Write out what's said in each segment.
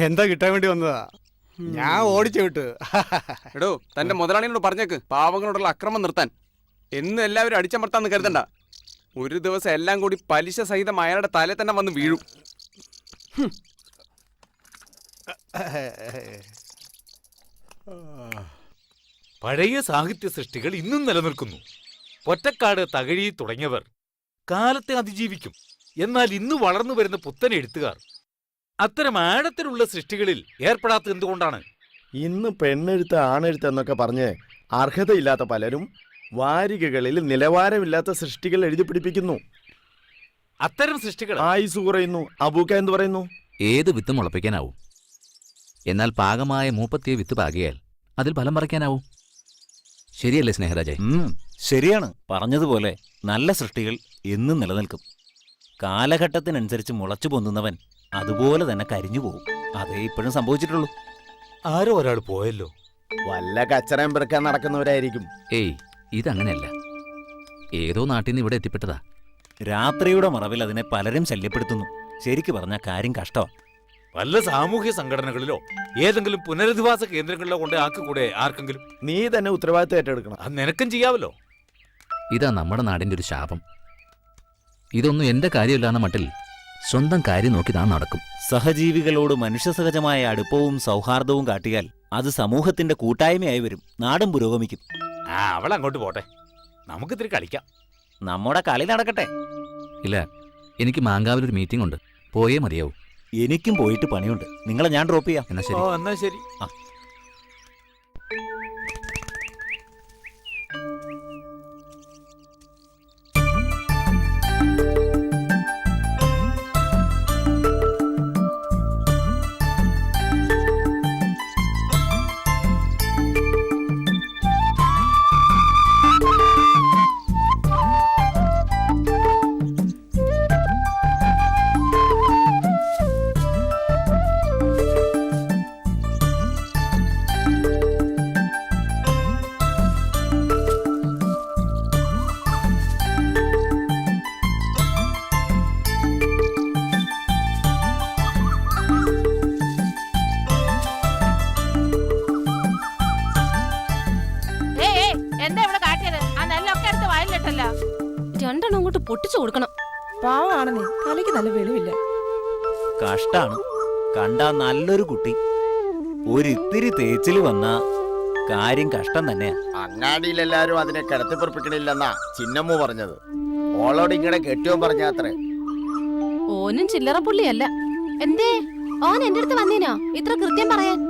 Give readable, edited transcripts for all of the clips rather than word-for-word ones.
എന്താ കിട്ടാൻ വേണ്ടി വന്നതാ? ഞാൻ ഓടിച്ചു വിട്ടു. എടോ, തന്റെ മുതലാളിയോട് പറഞ്ഞേക്ക് പാവങ്ങളോടുള്ള അക്രമം നിർത്താൻ. എന്നും എല്ലാവരും അടിച്ചമർത്താന്ന് കരുതണ്ട. ഒരു ദിവസം എല്ലാം കൂടി പലിശ സഹിതം അയാളുടെ തലേ തന്നെ വന്ന് വീഴും. പഴയ സാഹിത്യ സൃഷ്ടികൾ ഇന്നും നിലനിൽക്കുന്നു. പൊറ്റക്കാട്, തകഴി തുടങ്ങിയവർ കാലത്തെ അതിജീവിക്കും. എന്നാൽ ഇന്ന് വളർന്നു വരുന്ന പുത്തൻ എഴുത്തുകാർ അത്തരം ആഴത്തിലുള്ള സൃഷ്ടികളിൽ ഏർപ്പെടാത്ത എന്തുകൊണ്ടാണ്? ഇന്ന് പെണ്ണെഴുത്ത് ആണെഴുത്ത് എന്നൊക്കെ പറഞ്ഞ് അർഹതയില്ലാത്ത പലരും വാരികകളിൽ നിലവാരമില്ലാത്ത സൃഷ്ടികൾ എഴുതി പിടിപ്പിക്കുന്നു. അത്തരം സൃഷ്ടികൾ ആയുസ് കുറയുന്നു. അബൂക്ക എന്ത് പറയുന്നു? ഏത് വിത്ത് മുളപ്പിക്കാനാവും, എന്നാൽ പാകമായ മൂപ്പത്തിയ വിത്ത് പാകിയാൽ അതിൽ ഫലം പറിക്കാനാവും. ശരിയല്ലേ സ്നേഹരാജേ? ശരിയാണ്. പറഞ്ഞതുപോലെ നല്ല സൃഷ്ടികൾ എന്നും നിലനിൽക്കും. കാലഘട്ടത്തിനനുസരിച്ച് മുളച്ചു പൊന്തുന്നവൻ അതുപോലെ തന്നെ കരിഞ്ഞു പോകും. അതേ ഇപ്പോഴും സംഭവിച്ചിട്ടുള്ളൂ. ആരോ ഒരാൾ പോയല്ലോ. വല്ല കച്ചറയും പെറുക്കാൻ നടക്കുന്നവരായിരിക്കും. ഏയ്, ഇതങ്ങനെയല്ല. ഏതോ നാട്ടിൽ നിന്ന് ഇവിടെ എത്തിപ്പെട്ടതാ. രാത്രിയുടെ മറവിൽ അതിനെ പലരും ശല്യപ്പെടുത്തുന്നു. ശരിക്കു പറഞ്ഞ കാര്യം കഷ്ടമാണ്. വല്ല സാമൂഹ്യ സംഘടനകളിലോ ഏതെങ്കിലും പുനരധിവാസ കേന്ദ്രങ്ങളിലോ കൊണ്ട് ആക്കിക്കൂടെ ആർക്കെങ്കിലും? നീ തന്നെ ഉത്തരവാദിത്തം ഏറ്റെടുക്കണം. അത് നിനക്കും ചെയ്യാവല്ലോ. ഇതാ നമ്മുടെ നാടിന്റെ ഒരു ശാപം. ഇതൊന്നും എന്റെ കാര്യമില്ലാന്ന മട്ടിൽ സ്വന്തം കാര്യം നോക്കി താൻ നടക്കും. സഹജീവികളോട് മനുഷ്യസഹജമായ അടുപ്പവും സൗഹാർദ്ദവും കാട്ടിയാൽ അത് സമൂഹത്തിന്റെ കൂട്ടായ്മയായി വരും. നാടും പുരോഗമിക്കും. അവൾ അങ്ങോട്ട് പോട്ടെ, നമുക്കിത്തിരി കളിക്കാം. നമ്മുടെ കളി നടക്കട്ടെ. ഇല്ല, എനിക്ക് മാങ്കാവിലൊരു മീറ്റിംഗ് ഉണ്ട്, പോയേ മതിയാവും. എനിക്കും പോയിട്ട് പണിയുണ്ട്. നിങ്ങളെ ഞാൻ ഡ്രോപ്പ് ചെയ്യാം. എന്നാ ശരി. എന്നാ ശരി. രണ്ടെണ്ണം അങ്ങോട്ട് പൊട്ടിച്ചു കൊടുക്കണം. പാവാണെന്നേ, തലയ്ക്ക് നല്ല വെളിവില്ല. കഷ്ടാണ്. കണ്ടാ നല്ലൊരു കുട്ടി, ഒരിത്തിരി തേച്ചില് വന്ന കാര്യം കഷ്ടം തന്നെയാ. അങ്ങാടിയിലെല്ലാരും അതിനെ കിടത്തിപ്പുറപ്പിക്കണില്ലെന്നാ ചിന്നമ്മു പറഞ്ഞത്. ഓളോട് ഇങ്ങനെ കെട്ടിയോ പറഞ്ഞാത്രേ. ഓനും ചില്ലറ പുള്ളിയല്ല. എന്തേ ഓൻ എന്റെ അടുത്ത് വന്നീനോ ഇത്ര കൃത്യം പറയാൻ?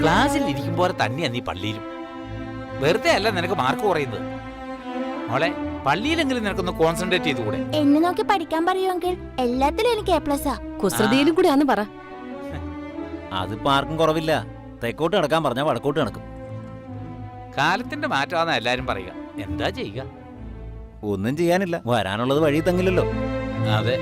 ക്ലാസ്സിൽ ഇരിക്കുമ്പോൾ തന്നെയാ നീ പള്ളിയിലും. വെറുതെ അല്ല നിനക്ക് മാർക്ക് കുറയുന്നത്. മോളെ, പള്ളിയിലെങ്കിലും നിനക്കൊന്ന് കോൺസെൻട്രേറ്റ് ചെയ്തുകൂടെ? എന്നെ നോക്കി പഠിക്കാൻ പറയുമെങ്കിൽ എല്ലാത്തിലും എനിക്ക് A+. കുസൃതിയിലും കൂടെ ആന്ന് പറ. അതിപ്പോ ആർക്കും കുറവില്ല. തെക്കോട്ട് നടക്കാൻ പറഞ്ഞാൽ വടക്കോട്ട് നടക്കും. കാലത്തിന്റെ മാറ്റമാണെന്ന് എല്ലാരും പറയുക. എന്താ ചെയ്യുക? ഒന്നും ചെയ്യാനില്ല. വരാനുള്ളത് വഴി തങ്ങില്ലല്ലോ. അതെ.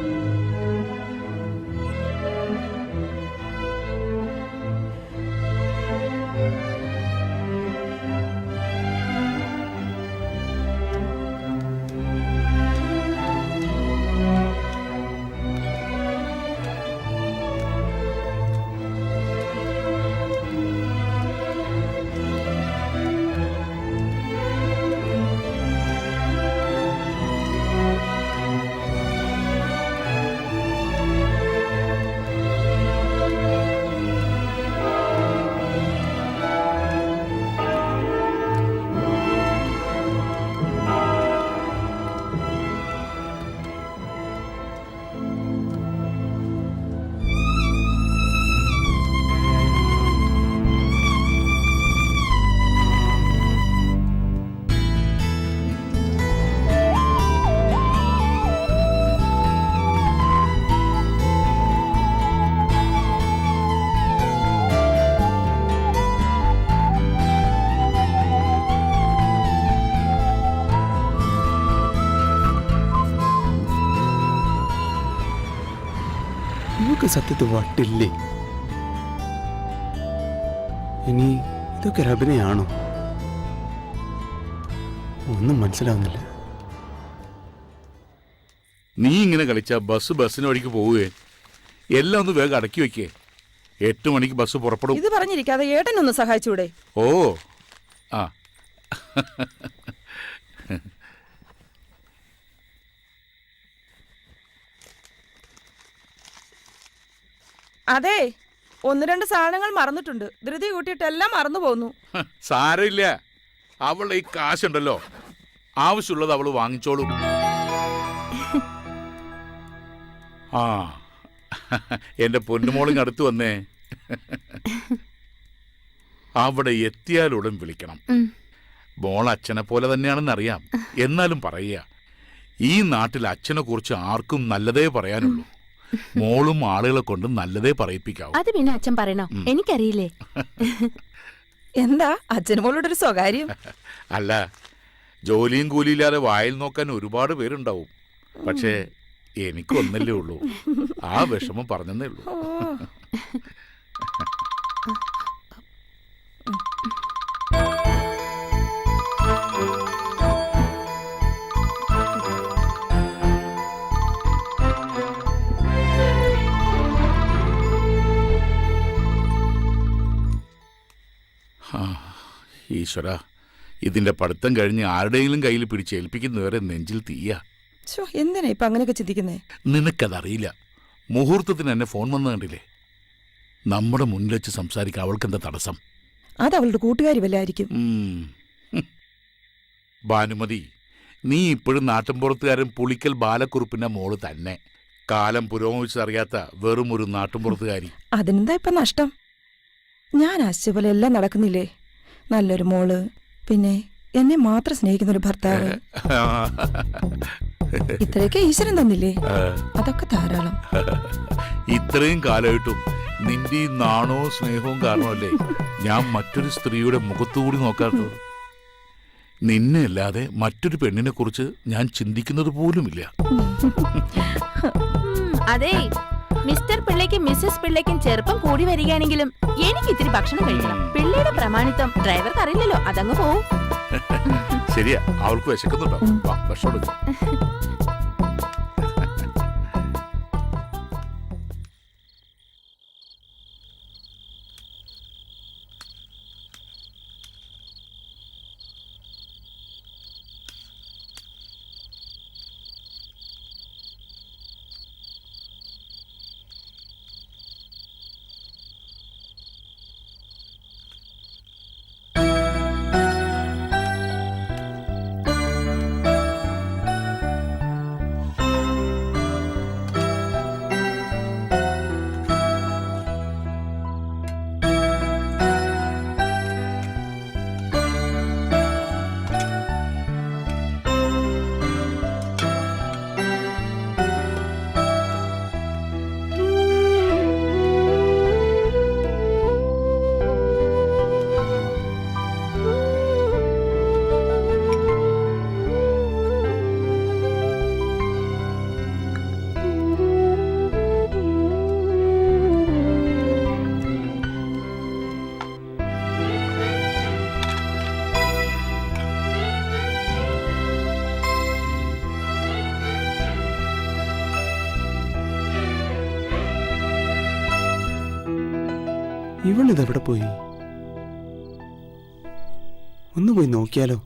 ഇവക്ക് സത്യത്തിൽ വട്ടില്ലേ? ഇനി ഇതൊക്കെ ഒരു അഭിനയാണോ? ഒന്നും മനസ്സിലാവുന്നില്ല. നീ ഇങ്ങനെ കളിച്ചാ ബസ്സിന് വഴിക്ക് പോവുകയെ. എല്ലാം ഒന്ന് വേഗം അടക്കി വെക്കേ. 8 മണിക്ക് ബസ് പുറപ്പെടും. ഇത് പറഞ്ഞിരിക്കാതെ ഏട്ടനൊന്ന് സഹായിച്ചൂടെ? ഓ ആ അതെ, 1-2 സാധനങ്ങൾ മറന്നിട്ടുണ്ട്. ധൃതി കൂട്ടിയിട്ട് എല്ലാം മറന്നു പോന്നു. സാരമില്ല, അവളുടെ ഈ കാശുണ്ടല്ലോ, ആവശ്യമുള്ളത് അവള് വാങ്ങിച്ചോളും. ആ എന്റെ പൊന്നുമോളിങ് അടുത്ത് വന്നേ. അവിടെ എത്തിയാലുടൻ വിളിക്കണം. മോൾ അച്ഛനെ പോലെ തന്നെയാണെന്നറിയാം, എന്നാലും പറയുക, ഈ നാട്ടിൽ അച്ഛനെ കുറിച്ച് ആർക്കും നല്ലതേ പറയാനുള്ളൂ. മോളും ആളുകളെ കൊണ്ട് നല്ലതേ പറയിപ്പിക്കാവൂ. അത് പിന്നെ അച്ഛൻ പറയണോ? എനിക്കറിയില്ലേ. എന്താ അച്ഛന് മോളോട് ഒരു സ്വകാര്യം? അല്ല, ജോലിയും കൂലിയില്ലാതെ വായിൽ നോക്കാൻ ഒരുപാട് പേരുണ്ടാവും. പക്ഷേ എനിക്കൊന്നല്ലേ ഉള്ളൂ. ആ വിഷമം പറഞ്ഞതേ ഉള്ളൂ. ഈശ്വര, ഇതിന്റെ പഠിത്തം കഴിഞ്ഞ് ആരുടെയെങ്കിലും കയ്യിൽ പിടിച്ചേൽപ്പിക്കുന്നവരെ നെഞ്ചിൽ തീയ. എന്തിനാ ഇപ്പൊ അങ്ങനെയൊക്കെ ചിന്തിക്കുന്നേ? നിനക്കതറിയില്ല. മുഹൂർത്തത്തിന് എന്നെ ഫോൺ വന്നു കണ്ടില്ലേ? നമ്മുടെ മുന്നിൽ വെച്ച് സംസാരിക്കാൻ അവൾക്കെന്താ തടസ്സം? അത് അവളുടെ കൂട്ടുകാരി വല്ലായിരിക്കും. ഭാനുമതി, നീ ഇപ്പോഴും നാട്ടിൻപുറത്തുകാരൻ പുളിക്കൽ ബാലക്കുറുപ്പിന്റെ മോള് തന്നെ. കാലം പുരോഗമിച്ചറിയാത്ത വെറും ഒരു നാട്ടിൻപുറത്തുകാരി. അതിനെന്താ ഇപ്പൊ നഷ്ടം? ഞാൻ ആശിച്ച പോലെ എല്ലാം നടക്കുന്നില്ലേ? നല്ലൊരു മോള്, പിന്നെ എന്നെ മാത്രം സ്നേഹിക്കുന്ന ഒരു ഭർത്താവ്. ഇത്രയൊക്കെ ഈശ്വരൻ തന്നില്ലേ? അതൊക്കെ ധാരാളം. ഇത്രയും കാലമായിട്ടും നിന്റെ ഈ നാണവും സ്നേഹവും കാരണമല്ലേ ഞാൻ മറ്റൊരു സ്ത്രീയുടെ മുഖത്തുകൂടി നോക്കാത്തത്. നിന്നെ അല്ലാതെ മറ്റൊരു പെണ്ണിനെ കുറിച്ച് ഞാൻ ചിന്തിക്കുന്നത് പോലുമില്ല. അതെ, മിസ്റ്റർ പിള്ളയ്ക്കും മിസ്സസ് പിള്ളയ്ക്കും ചെറുപ്പം കൂടി വരികയാണെങ്കിലും എനിക്ക് ഇത്തിരി ഭക്ഷണം കഴിക്കണം. പിള്ളയുടെ പ്രമാണിത്വം ഡ്രൈവർക്ക് അറിയില്ലല്ലോ, അതങ്ങ് പോവും. ശരിയാ, അവൾക്ക് വിശക്കുന്നുണ്ടോ? ഭക്ഷണം എടുക്കും. ഇവളിതെവിടെ പോയി? ഒന്ന് പോയി നോക്കിയാലോ?